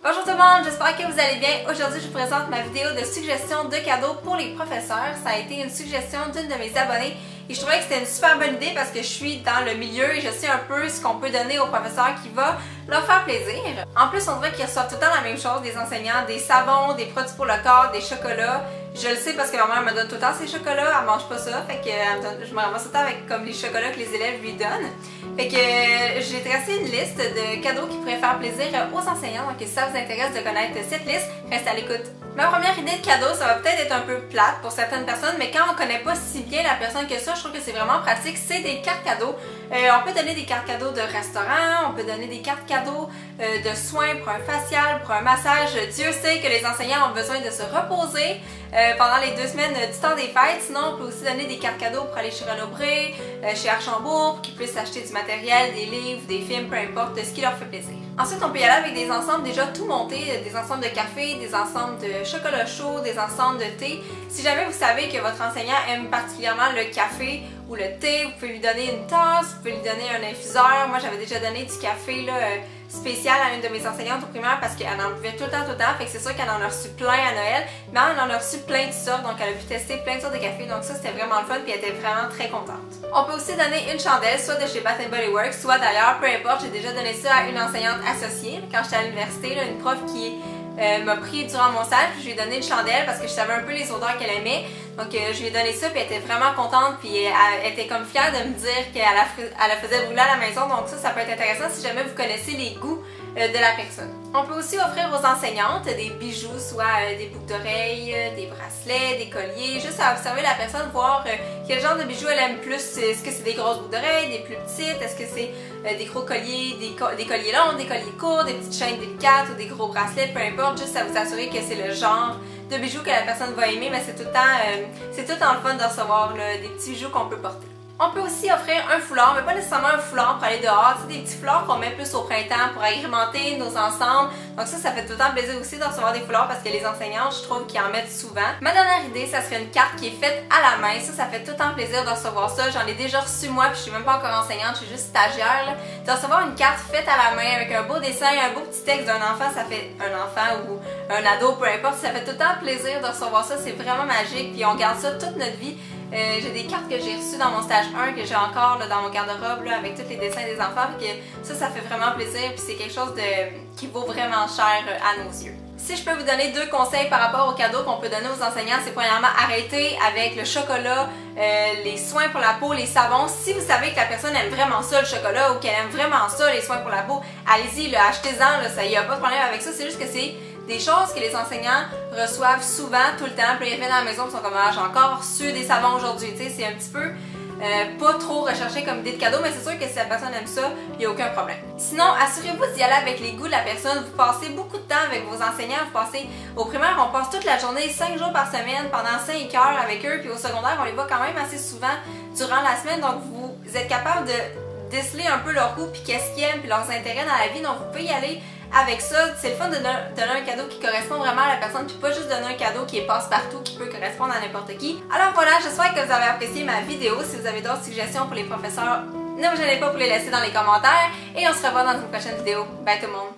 Bonjour tout le monde, j'espère que vous allez bien. Aujourd'hui, je vous présente ma vidéo de suggestion de cadeaux pour les professeurs. Ça a été une suggestion d'une de mes abonnées et je trouvais que c'était une super bonne idée parce que je suis dans le milieu et je sais un peu ce qu'on peut donner aux professeurs qui va leur faire plaisir. En plus, on dirait qu'ils reçoivent tout le temps la même chose des enseignants, des savons, des produits pour le corps, des chocolats. Je le sais parce que ma mère me donne tout le temps ces chocolats, elle mange pas ça, fait que je me ramasse tout le temps avec comme les chocolats que les élèves lui donnent. Fait que j'ai tracé une liste de cadeaux qui pourraient faire plaisir aux enseignants, donc si ça vous intéresse de connaître cette liste, restez à l'écoute. Ma première idée de cadeau, ça va peut-être être un peu plate pour certaines personnes, mais quand on connaît pas si bien la personne que ça, je trouve que c'est vraiment pratique, c'est des cartes cadeaux. On peut donner des cartes cadeaux de restaurant, on peut donner des cartes cadeaux de soins pour un facial, pour un massage. Dieu sait que les enseignants ont besoin de se reposer pendant les 2 semaines du temps des fêtes. Sinon, on peut aussi donner des cartes cadeaux pour aller chez Renaud-Bré, chez Archambault, pour qu'ils puissent acheter du matériel, des livres, des films, peu importe, ce qui leur fait plaisir. Ensuite, on peut y aller avec des ensembles déjà tout montés, des ensembles de café, des ensembles de chocolat chaud, des ensembles de thé. Si jamais vous savez que votre enseignant aime particulièrement le café ou le thé, vous pouvez lui donner une tasse, vous pouvez lui donner un infuseur. Moi, j'avais déjà donné du café là, spécial à une de mes enseignantes au primaire parce qu'elle en buvait tout le temps, fait que c'est sûr qu'elle en a reçu plein à Noël, mais elle en a reçu plein de sortes, donc elle a pu tester plein de sortes de café, donc ça c'était vraiment le fun, puis elle était vraiment très contente. On peut aussi donner une chandelle, soit de chez Bath & Body Works, soit d'ailleurs, peu importe, j'ai déjà donné ça à une enseignante associée, quand j'étais à l'université, une prof qui m'a pris durant mon stage, puis je lui ai donné une chandelle parce que je savais un peu les odeurs qu'elle aimait. Donc je lui ai donné ça, puis elle était vraiment contente, puis elle était comme fière de me dire qu'elle la faisait brûler à la maison. Donc ça peut être intéressant si jamais vous connaissez les goûts de la personne. On peut aussi offrir aux enseignantes des bijoux, soit des boucles d'oreilles, des bracelets, des colliers, juste à observer la personne, voir quel genre de bijoux elle aime plus. Est-ce que c'est des grosses boucles d'oreilles, des plus petites, est-ce que c'est des gros colliers, des colliers longs, des colliers courts, des petites chaînes délicates ou des gros bracelets, peu importe, juste à vous assurer que c'est le genre de bijoux que la personne va aimer, mais c'est tout le temps le fun de recevoir là, des petits bijoux qu'on peut porter. On peut aussi offrir un foulard, mais pas nécessairement un foulard pour aller dehors, c'est des petits foulards qu'on met plus au printemps pour agrémenter nos ensembles. Donc ça fait tout le temps plaisir aussi de recevoir des foulards parce que les enseignants, je trouve qu'ils en mettent souvent. Ma dernière idée, ça serait une carte qui est faite à la main. Ça fait tout le temps plaisir de recevoir ça. J'en ai déjà reçu moi, puis je suis même pas encore enseignante, je suis juste stagiaire. Là. De recevoir une carte faite à la main avec un beau dessin, un beau petit texte d'un enfant, ça fait un enfant ou un ado, peu importe, ça fait tout le temps plaisir de recevoir ça. C'est vraiment magique, puis on garde ça toute notre vie. J'ai des cartes que j'ai reçues dans mon stage 1 que j'ai encore là, dans mon garde-robe avec tous les dessins des enfants, puis que ça fait vraiment plaisir, puis c'est quelque chose qui vaut vraiment cher à nos yeux. Si je peux vous donner 2 conseils par rapport aux cadeaux qu'on peut donner aux enseignants, c'est premièrement arrêter avec le chocolat, les soins pour la peau, les savons. Si vous savez que la personne aime vraiment ça, le chocolat, ou qu'elle aime vraiment ça, les soins pour la peau, allez-y, achetez-en, ça y a pas de problème avec ça, c'est juste que c'est des choses que les enseignants reçoivent souvent, tout le temps, puis ils reviennent à la maison et sont comme ah, j'ai encore reçu des savons aujourd'hui, tu sais, c'est un petit peu pas trop recherché comme idée de cadeau, mais c'est sûr que si la personne aime ça, il n'y a aucun problème. Sinon, assurez-vous d'y aller avec les goûts de la personne, vous passez beaucoup de temps avec vos enseignants, vous passez au primaire, on passe toute la journée, 5 jours par semaine, pendant 5 heures avec eux, puis au secondaire, on les voit quand même assez souvent durant la semaine, donc vous êtes capable de déceler un peu leur goût, puis qu'est-ce qu'ils aiment, puis leurs intérêts dans la vie, donc vous pouvez y aller avec ça. C'est le fun de donner un cadeau qui correspond vraiment à la personne, puis pas juste donner un cadeau qui est passe-partout, qui peut correspondre à n'importe qui. Alors voilà, j'espère que vous avez apprécié ma vidéo. Si vous avez d'autres suggestions pour les professeurs, ne vous gênez pas pour les laisser dans les commentaires, et on se revoit dans une prochaine vidéo. Bye tout le monde!